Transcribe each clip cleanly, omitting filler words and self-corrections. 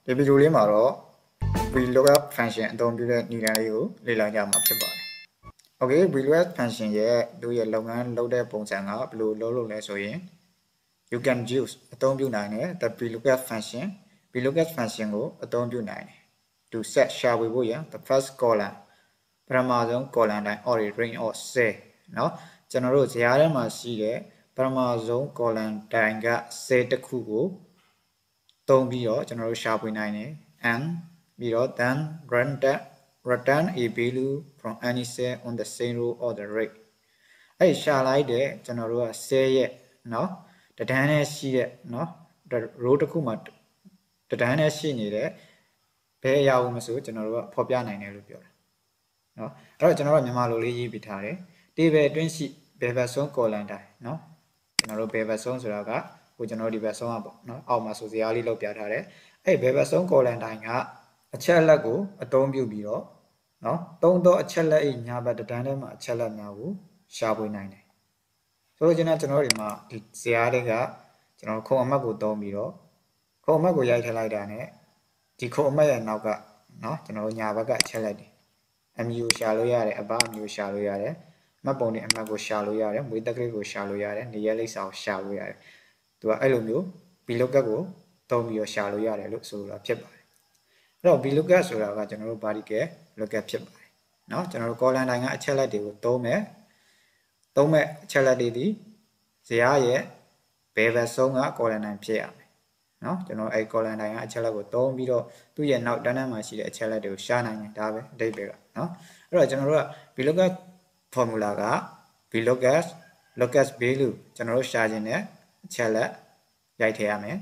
ဒီဗီဒီယိုလေးမှာတော့ Vlookup function အသုံးပြုတဲ့နည်းလမ်းလေးကိုလေ့လာကြမှာဖြစ်ပါတယ်။ Okay, Vlookup function ရဲ့သူရဲ့လုပ်ငန်းလုပ်တဲ့ပုံစံကဘယ်လိုလုပ်လို့လဲဆိုရင် you can use အသုံးပြုနိုင်တယ် the Vlookup function ကိုအသုံးပြုနိုင်တယ် to set ရှာဖွေဖို့ရန် the first column ပထမဆုံး column တိုင်း or range or cell เนาะကျွန်တော်တို့ဇယားထဲမှာရှိတဲ့ပထမဆုံး column တိုင်းက cell တစ်ခုကိုသုံးပြီးတော့ကျွန်တော်တို့ရှာဖွေနိုင်တယ် and ပြီးတော့ then return a value from any cell on the same row or the array အဲ့ရှာလိုက်တဲ့ကျွန်တော်တို့က cell ရဲ့เนาะတဒန်းနဲ့ရှိတဲ့เนาะ row တစ်ခုမှာတဒန်းနဲ့ရှိနေတဲ့ဘယ်အရာကိုမဆိုကျွန်တော်တို့ကဖော်ပြနိုင်တယ်လို့ပြောတာเนาะအဲ့တော့ကျွန်တော်တို့မြန်မာလိုလေးရေးပြထားတယ် table အတွင်းရှိဘယ်ဘက်ဆုံး column တိုင်းเนาะကျွန်တော်တို့ဘယ်ဘက်ဆုံးဆိုတာကကိုကျွန်တော်ဒီဘက်ဆုံးอ่ะပေါ့เนาะအောက်မှာဆိုစရာလေးလောက်ပြထားတယ်အဲ့ဘယ်ဘက်ဆုံး column တိုင်းကအချက်လက်ကိုအသုံးပြုပြီးတော့เนาะသုံးသောအချက်လက်၏ညာဘက်တန်းထဲမှာအချက်လက်များကိုရှာဖွေနိုင်တယ်ဆိုတော့ကျွန်တော်ဒီမှာဒီဇယားတွေကကျွန်တော်ခုံအမှတ်ကိုသုံးပြီးတော့ခုံအမှတ်ကိုရိုက်ထည့်လိုက်တာ ਨੇ ဒီခုံအမှတ်ရဲ့နောက်ကเนาะကျွန်တော်ညာဘက်ကအချက်လက်တွေအမည်ကိုရှာလို့ရတယ်အပအမည်ကိုရှာလို့ရတယ်မှတ်ပုံနဲ့အမှတ်ကိုရှာလို့ရတယ်မွေးတက်ကလေးကိုရှာလို့ရတယ်နေရက်လိပ်စာကိုရှာလို့ရတယ်သူကအဲ့လိုမျိုး Vlookup ကိုသုံးပြီးတော့ရှာလို့ရတယ်လို့ဆိုလိုတာဖြစ်ပါတယ်အဲ့တော့ Vlookup ဆိုတာကကျွန်တော်တို့ vertical lookup ဖြစ်ပါတယ်เนาะကျွန်တော်တို့ column တိုင်းကအချက်လက်တွေကိုသုံးမဲ့အချက်လက်တွေဒီဇယားရဲ့ဘယ်ဘက်ဆုံးက column တိုင်းဖြစ်ရမယ်เนาะကျွန်တော်အဲ့ column တိုင်းကအချက်လက်ကိုသုံးပြီးတော့သူ့ရဲ့နောက်တန်းတန်းမှာရှိတဲ့အချက်လက်တွေကိုရှာနိုင်တယ်ဒါပဲအဓိပ္ပာယ်ကเนาะအဲ့တော့ကျွန်တော်တို့က Vlookup formula က lookup value ကျွန်တော်တို့ရှာခြင်းနဲ့အချက်လက်ရိုက်ထည့်ရမယ်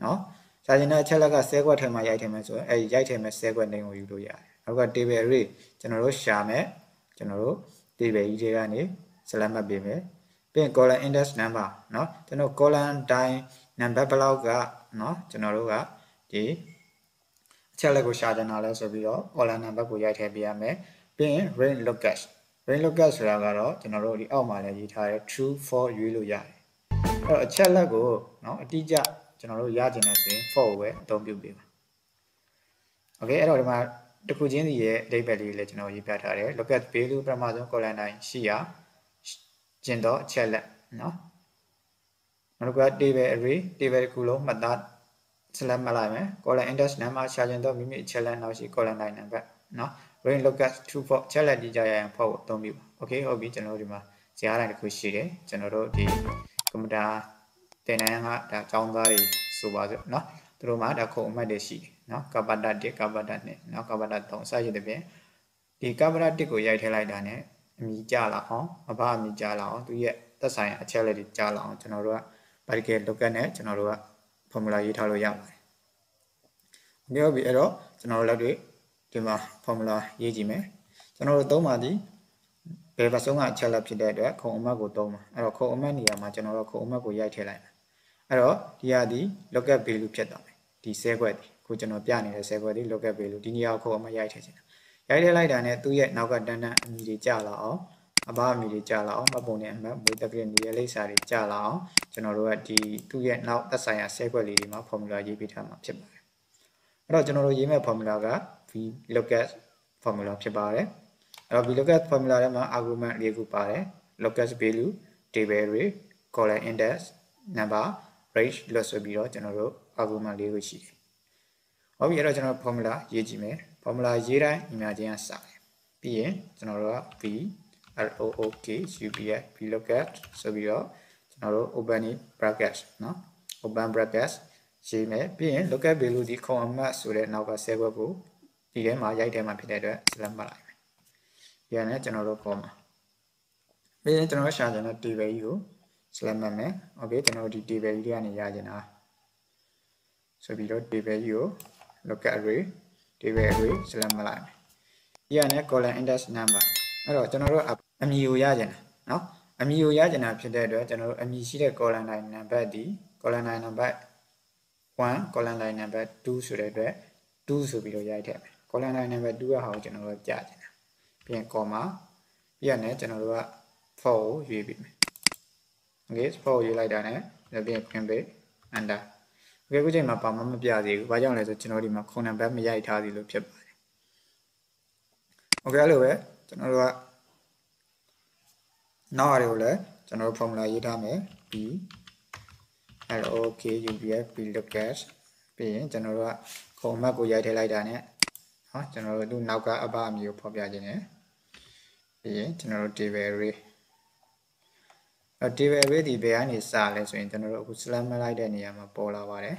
เนาะရှာခြင်းနဲ့အချက်လက်ကဆဲခွက်ထဲမှာရိုက်ထည့်မယ်ဆိုရင်အဲဒီရိုက်ထည့်မယ်ဆဲခွက် name ကိုယူလို့ရတယ်နောက်က table array ကျွန်တော်တို့ရှာမယ်ကျွန်တော်တို့ table ကြီးတွေကနေ select မှတ်ပေးမယ်ပြီးရင် column index number เนาะကျွန်တော် column တိုင်း number ဘယ်လောက်ကเนาะကျွန်တော်တို့ကဒီအချက်လက်ကိုရှာကြတာလဲဆိုပြီးတော့ column number ကိုရိုက်ထည့်ပေးရမယ်ပြီးရင် range lookup ဆိုတာကတော့ကျွန်တော်တို့ဒီအောက်မှာလည်းရေးထားတယ် true for ရွေးလို့ရတယ်အဲ့တော့အချက်လက်ကိုเนาะအတိအကျကျွန်တော်တို့ရကျင်တယ်ဆိုရင် for ကိုပဲအသုံးပြုပေးပါ Okay အဲ့တော့ဒီမှာတစ်ခုချင်းစီရဲ့အဓိပ္ပာယ်လေးလည်းကျွန်တော်ရေးပြထားတယ် lookup value ပထမဆုံး column တိုင်းရှိရကျင်တော့အချက်လက်เนาะနောက်က table array table တစ်ခုလုံးမှတ်သား select မှတ်လိုက်မယ် column index number ရှာကျင်တော့မိမိအချက်လက်နောက်ရှိ column တိုင်း number เนาะ range lookup true for အချက်လက်ဒီကြရရင် for ကိုအသုံးပြုပါ Okay ဟုတ်ပြီကျွန်တော်တို့ဒီမှာဇယားတိုင်းတစ်ခုရှိတယ်ကျွန်တော်တို့ဒီကွန်ပျူတာသင်တန်းကဒါအကြောင်းသားတွေဆိုပါစို့เนาะသူတို့မှာဒါခုံအမှတ်တွေရှိတယ်เนาะကပ္ပတ1ကပ္ပတ2เนาะကပ္ပတ3စရည်တဲ့ပြင်ဒီကပ္ပတ1ကိုရိုက်ထည့်လိုက်တာ ਨੇ အမည်ကြလာအောင်အဘအမည်ကြလာအောင်သူရဲ့သက်ဆိုင်အချက်လက်တွေကြလာအောင်ကျွန်တော်တို့က vertical lookup နဲ့ကျွန်တော်တို့က formula ရေးထားလို့ရပါတယ်။ဟုတ်ပြီအဲ့တော့ကျွန်တော်တို့လက်တွေဒီမှာ formula ရေးကြည့်မယ်ကျွန်တော်တို့သုံးပါသည်ဘယ်ဘက်ဆုံးကအချက်လက်ဖြစ်တဲ့အတွက်ခုံအမှတ်ကိုသုံးပါအဲ့တော့ခုံအမှတ်နေရာမှာကျွန်တော်တို့ခုံအမှတ်ကိုရိုက်ထည့်လိုက်မယ်အဲ့တော့ဒီဟာဒီ lookup value ဖြစ်သွားမယ်ဒီဆဲခွက်ဒီခုကျွန်တော်ပြနေတဲ့ဆဲခွက်ဒီ lookup value ဒီနေရာကိုခုံအမှတ်ရိုက်ထည့်ချင်တာရိုက်ထည့်လိုက်တာနဲ့သူ့ရဲ့နောက်ကတန်းတန်းအမည်တွေကြလာအောင်အဘအမည်တွေကြလာအောင်မှတ်ပုံနဲ့အမှတ်မွေးတက်ကလေးနေရာလိပ်စာတွေကြလာအောင်ကျွန်တော်တို့ကဒီသူ့ရဲ့နောက်သက်ဆိုင်ရာဆဲခွက်လေးတွေမှာ formula ရေးပေးထားမှာဖြစ်ပါတယ်အဲ့တော့ကျွန်တော်တို့ရေးမဲ့ formula က Vlookup formula ဖြစ်ပါတယ်အဲ့တော့ Vlookup formula ထဲမှာ argument ၄ခုပါတယ် lookup value table array column index number range လို့ဆိုပြီးတော့ကျွန်တော်တို့ argument ၄ခုရှိတယ်ဟုတ်ပြီအဲ့တော့ကျွန်တော် formula ရေးကြည့်မယ် formula ရေးတိုင်းညီမချင်းကစတယ်ပြီးရင်ကျွန်တော်တို့က Vlookup ဆိုပြီးတော့ကျွန်တော်တို့ open bracket เนาะ open bracket ရေးမယ်ပြီးရင် lookup value ဒီခုံအမှတ်ဆိုတဲ့နောက်ကဆဲခွက်ကိုဒီထဲမှာရိုက်ထဲမှာဖြစ်တဲ့အတွက် select မှတ်လိုက်မယ်ဒီကနေကျွန်တော်တို့ပေါ်မှာပြီးရင်ကျွန်တော်ရှာချင်တဲ့ table ကြီးကို select မှတ်မယ် okay ကျွန်တော်တို့ဒီ table ကြီးကနေရချင်တာဆိုပြီးတော့ table ကြီးကို lookup array table array select မှတ်လိုက်မယ်ဒီကနေ column index number အဲ့တော့ကျွန်တော်တို့အမည်ကိုရချင်တာเนาะအမည်ကိုရချင်တာဖြစ်တဲ့အတွက်ကျွန်တော်တို့အမည်ရှိတဲ့ column line number ဒီ column line number 1 column line number 2ဆိုတဲ့အတွက်2ဆိုပြီးတော့ရိုက်ထည့်မယ် column line number 2ကဟာကိုကျွန်တော်တို့ကြာချင်တာပြီးရင် comma ပြီးရနဲ့ကျွန်တော်တို့က for ကိုရွေးပေးမယ် okay for ကိုရွေးလိုက်တာ ਨੇ ပြီးရင် print page enter Okay ခုချိန်မှာဘာမှမပြသေးဘူးဘာကြောင့်လဲဆိုကျွန်တော်ဒီမှာခုံနံပါတ်မရိုက်ထားသေးလို့ဖြစ်ပါတယ် Okay အဲ့လိုပဲကျွန်တော်တို့ကနောက်အရာတွေကိုလည်းကျွန်တော်တို့ formula ရေးထားမယ် b LOKUBF Vlookup ပြီးရင်ကျွန်တော်တို့ကခုံမှတ်ကိုရိုက်ထည့်လိုက်တာ ਨੇ เนาะကျွန်တော်တို့သူ့နောက်ကအဘအမည်ကိုဖော်ပြခြင်း ਨੇ ပြီးရင်ကျွန်တော်တို့ table array table array ဒီဘယ်ကနေစလဲဆိုရင်ကျွန်တော်တို့အခု slash မလိုက်တဲ့နေရာမှာပေါ်လာပါတယ်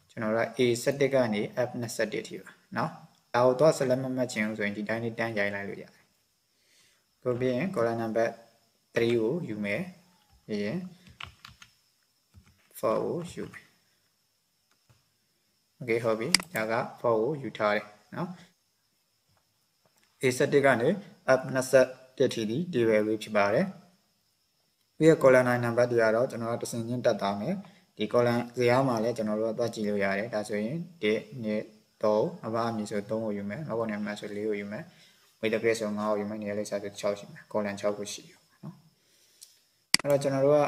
ကျွန်တော်တို့ A17 ကနေ F21 ထိပါเนาะဒါကိုတော့ slash မမှတ်ချင်ဘူးဆိုရင်ဒီတိုင်းလေးတန်းရိုက်လိုက်လို့ရတယ်ကိုပြီးရင် column number 3ကိုယူမယ်ပြီးရင် 4ကိုယူမယ် Okay ဟုတ်ပြီဒါက4ကိုယူထားတယ်เนาะ A17 ကနေ F21 ထိဒီ table array ဖြစ်ပါတယ်ပြီးရ column number တွေကတော့ကျွန်တော်တို့တစင်ချင်းတက်သားမယ်ဒီ column ဇယားမှာလည်းကျွန်တော်တို့သွားကြည့်လို့ရတယ်ဒါဆိုရင်1 2 3အဘအမည်ဆို3ကိုယူမယ်နောက်ကနေမှဆို4ကိုယူမယ်ဝိတ်တကယ်ဆို5ကိုယူမယ်နေရာလေးဆို6ရှိမယ် column 6ကိုရှိရပါเนาะအဲ့တော့ကျွန်တော်တို့က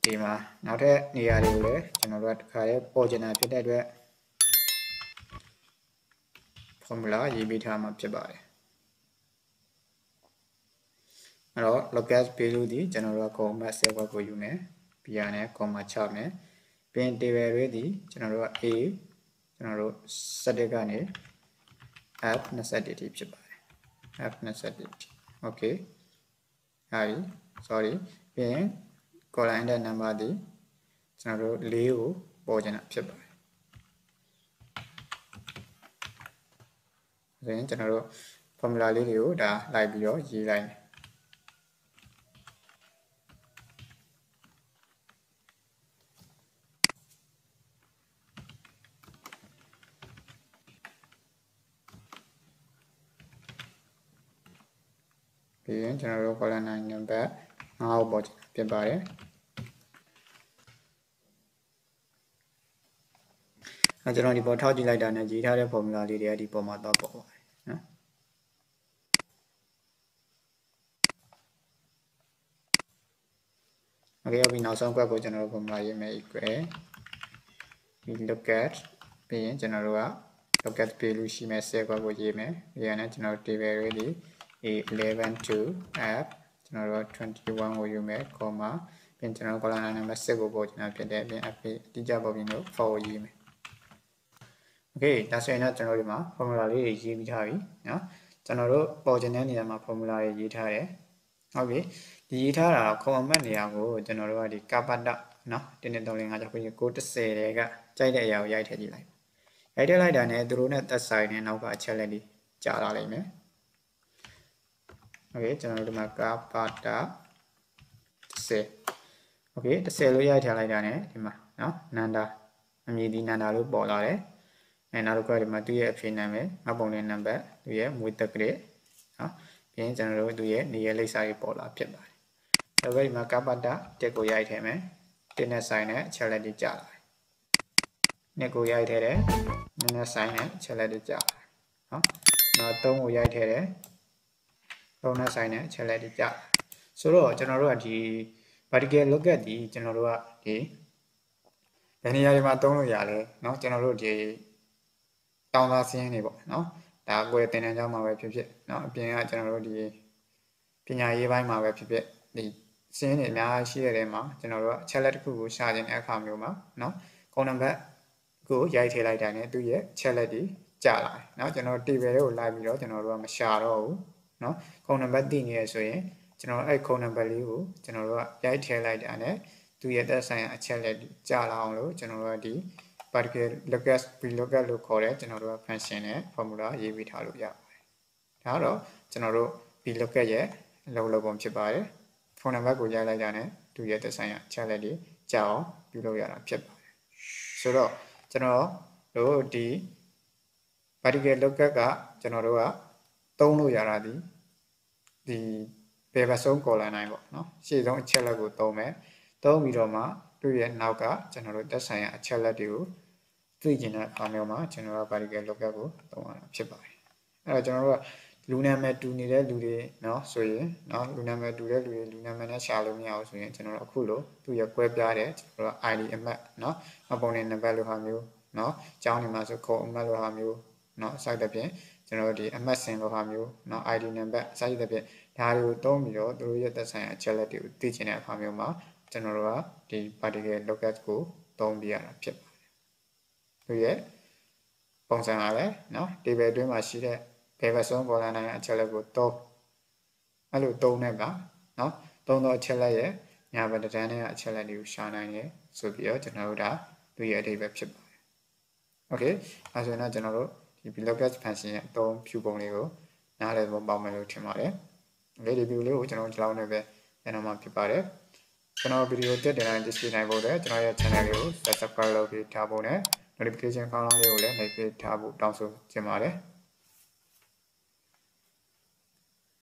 ဒီမှာနောက်ထပ်နေရာတွေကိုလည်းကျွန်တော်တို့ကတစ်ခါလေးပေါ်ကျင်တာဖြစ်တဲ့အတွက် formula ရေးပေးထားမှာဖြစ်ပါတယ်အဲ့တော့ locus value ဒီကျွန်တော်တို့က comma 10 ကိုယူမယ်ပြီးရတယ် comma 6မယ်ပြီးရင် table array ဒီကျွန်တော်တို့က a ကျွန်တော်တို့17ကနေ f21 ထိဖြစ်ပါတယ် f21 ထိ okay ဟာ sorry ပြီးရင် column index number ဒီကျွန်တော်တို့4ကိုပေါ်ကျင်တာဖြစ်ပါတယ်ဆိုရင်ကျွန်တော်တို့ formula လေးတွေကိုဒါလိုက်ပြီးတော့ရေးလိုက်မယ်ပြီးရင်ကျွန်တော်တို့ column number 5ကိုပေါ်ဖြစ်ပါတယ်အဲကျွန်တော်ဒီပေါ်ထောက်ကြည့်လိုက်တာနဲ့ရေးထားတဲ့ formula လေးတွေကဒီပေါ်မှာတော့ပေါ်ပါတယ်နော် Okay အပြီးနောက်ဆုံးကွက်ကိုကျွန်တော်တို့ formula ရေးမယ် equal Vlookup ပြီးရင်ကျွန်တော်တို့က lookup ပေးလို့ရှိမယ် set ကွက်ကိုရေးမယ်ပြီးရင်လည်းကျွန်တော်တို့ table array ဒီ A11 to F ကျွန်တော်တို့21ကိုယူမယ် comma ပြီးရင်ကျွန်တော် column number 6ကိုပေါ်ကျွန်တော်ဖြစ်တယ်ပြီးရင် F အတိအကျပေါ်ပြီးတော့ 4ကိုရေးမယ် Okay ဒါဆိုရင်တော့ကျွန်တော်ဒီမှာ formula လေးတွေရေးပြီးထားပြီเนาะကျွန်တော်တို့ပေါ်ကျင်တဲ့နေရာမှာ formula တွေရေးထားတယ်ဟုတ်ပြီဒီရေးထားတာခေါ်အမှတ်နေရာကိုကျွန်တော်တို့ကဒီကပတ်တเนาะ1 2 3 4 5 6 9 10တွေကကြိုက်တဲ့အရာကိုရိုက်ထည့်ကြည့်လိုက်ရိုက်ထည့်လိုက်တာနဲ့သူတို့နဲ့သက်ဆိုင်တဲ့နောက်ကအချက်လက်တွေကြာလာလိမ့်မယ် Okay ကျွန်တော်တို့ဒီမှာကပတ်တ10 Okay 10လို့ရိုက်ထည့်လိုက်တာနဲ့ဒီမှာเนาะနန္ဒာအမည်ဒီနန္ဒာလို့ပေါ်လာတယ်နောက်တစ်ခုကဒီမှာသူ့ရဲ့အဖြစ်နာမည်ငါပုံလေးနံပါတ်သူ့ရဲ့မွေးတက္ကရာနော်ပြီးရင်ကျွန်တော်တို့သူ့ရဲ့နေရာလိပ်စာတွေပေါ်လာဖြစ်ပါတယ်နောက်ဒီမှာကပ္ပတတက်ကိုရိုက်ထည့်မယ်တင်းနဲ့ဆိုင်နဲ့ချက်လက်တွေကြာလာတယ်နှစ်ကိုရိုက်ထည့်တယ်နည်းနည်းဆိုင်နဲ့ချက်လက်တွေကြာလာတယ်နော်နောက်သုံးကိုရိုက်ထည့်တယ်သုံးနဲ့ဆိုင်နဲ့ချက်လက်တွေကြာဆိုတော့ကျွန်တော်တို့ကဒီ vertical lookup ဒီကျွန်တော်တို့ကဒီဘယ်နေရာတွေမှာသုံးလို့ရလဲเนาะကျွန်တော်တို့ဒီတောင်းသားစင်းနေပေါ့เนาะဒါကိုယ်တင်တန်းကြောင်းမှာပဲဖြစ်ဖြစ်เนาะအပြင်ကကျွန်တော်တို့ဒီပညာရေးပိုင်းမှာပဲဖြစ်ဖြစ်ဒီစင်းတွေအများကြီးရှိတဲ့နေရာမှာကျွန်တော်တို့အချက်လက်တစ်ခုကိုရှာခြင်းတဲ့အခါမျိုးမှာเนาะခုံနံပါတ်ကိုရိုက်ထည့်လိုက်တာနဲ့သူ့ရဲ့ချက်လက်တွေကြာလာတယ်เนาะကျွန်တော် table တွေကိုလိုက်ပြီးတော့ကျွန်တော်တို့ကမရှာတော့ဘူးเนาะခုံနံပါတ်သိနေရဆိုရင်ကျွန်တော်အဲ့ခုံနံပါတ်လေးကိုကျွန်တော်တို့ကရိုက်ထည့်လိုက်တာနဲ့သူ့ရဲ့သက်ဆိုင်ရာအချက်လက်ကြာလာအောင်လို့ကျွန်တော်တို့ကဒီ particular lookup vlookup လို့ခေါ်တဲ့ကျွန်တော်တို့က function နဲ့ formula ရေးပြီးထားလို့ရပါတယ်ဒါတော့ကျွန်တော်တို့ vlookup ရဲ့အလုပ်လုပ်ပုံဖြစ်ပါတယ်ဖုန်းနံပါတ်ကိုရိုက်လိုက်တာနဲ့သူ့ရဲ့သက်ဆိုင်ရာအချက်လက်တွေကြာအောင်ပြုလုပ်ရတာဖြစ်ပါတယ်ဆိုတော့ကျွန်တော်တို့ဒီ particular lookup ကကျွန်တော်တို့ကသုံးလို့ရတာဒီဘယ်ဘက်ဆုံး column တိုင်းပေါ့နော်ရှေ့ဆုံးအချက်လက်ကိုသုံးမယ်သုံးပြီးတော့မှသူ့ရဲ့နောက်ကကျွန်တော်တို့သက်ဆိုင်ရာအချက်လက်တွေကိုသိကျင်တဲ့အခါမျိုးမှာကျွန်တော်တို့ particular lookup ကိုသုံးရတာဖြစ်ပါတယ်အဲ့တော့ကျွန်တော်တို့က လူနာမည်တူနေတဲ့လူတွေเนาะဆိုရင်เนาะလူနာမည်တူတဲ့လူတွေလူနာမည်နဲ့ရှာလို့မရအောင်ဆိုရင်ကျွန်တော်တို့အခုလို့သူရကွဲပြားတယ်ကျွန်တော်တို့ ID အမှတ်เนาะအပုံနဲ့နံပါတ်လိုဟာမျိုးเนาะကျောင်းနေမှာဆိုခေါ်အမှတ်လိုဟာမျိုးเนาะစသဖြင့်ကျွန်တော်တို့ဒီအမှတ်စင်လိုဟာမျိုးเนาะ ID နံပါတ်စသဖြင့်ဒါတွေကိုသုံးပြီးတော့သူတို့ရဲ့သက်ဆိုင်ရာအချက်လက်တွေကိုသိချင်တဲ့အခါမျိုးမှာကျွန်တော်တို့ကဒီ particle lookup ကိုသုံးပြရတာဖြစ်ပါတယ်သူရဲ့ပုံစံကလည်းเนาะ table အတွင်းမှာရှိတဲ့ဘယ်ဘက်ဆုံးပေါ်လာနိုင်တဲ့အချက်လက်ကိုသုံးအဲ့လိုသုံးတဲ့ကเนาะသုံးတော့အချက်လက်ရဲ့ညာဘက်တစ်တန်းနဲ့အချက်လက်တွေကိုရှာနိုင်တယ်ဆိုပြီးတော့ကျွန်တော်တို့ဒါသူရဲ့အဓိပ္ပာယ်ဖြစ်ပါတယ်။ Okay အဲဆိုရင်တော့ကျွန်တော်တို့ဒီ Vlookup function ရဲ့အသုံးပြုပုံလေးကိုနားလည်ဖို့ပေါက်မယ်လို့ထင်ပါတယ်။ Okay ဒီ video လေးကိုကျွန်တော်ဒီလောက်နဲ့ပဲပြန်တော့မှာဖြစ်ပါတယ်။ကျွန်တော် video တက်တယ်တိုင်းသိရှိနိုင်ဖို့အတွက်ကျွန်တော်ရဲ့ channel လေးကို subscribe လုပ်ပြီးထားဖို့နဲ့ notification ကောင်းလေးကိုလည်းနှိပ်ပေးထားဖို့တောင်းဆိုချင်ပါတယ်။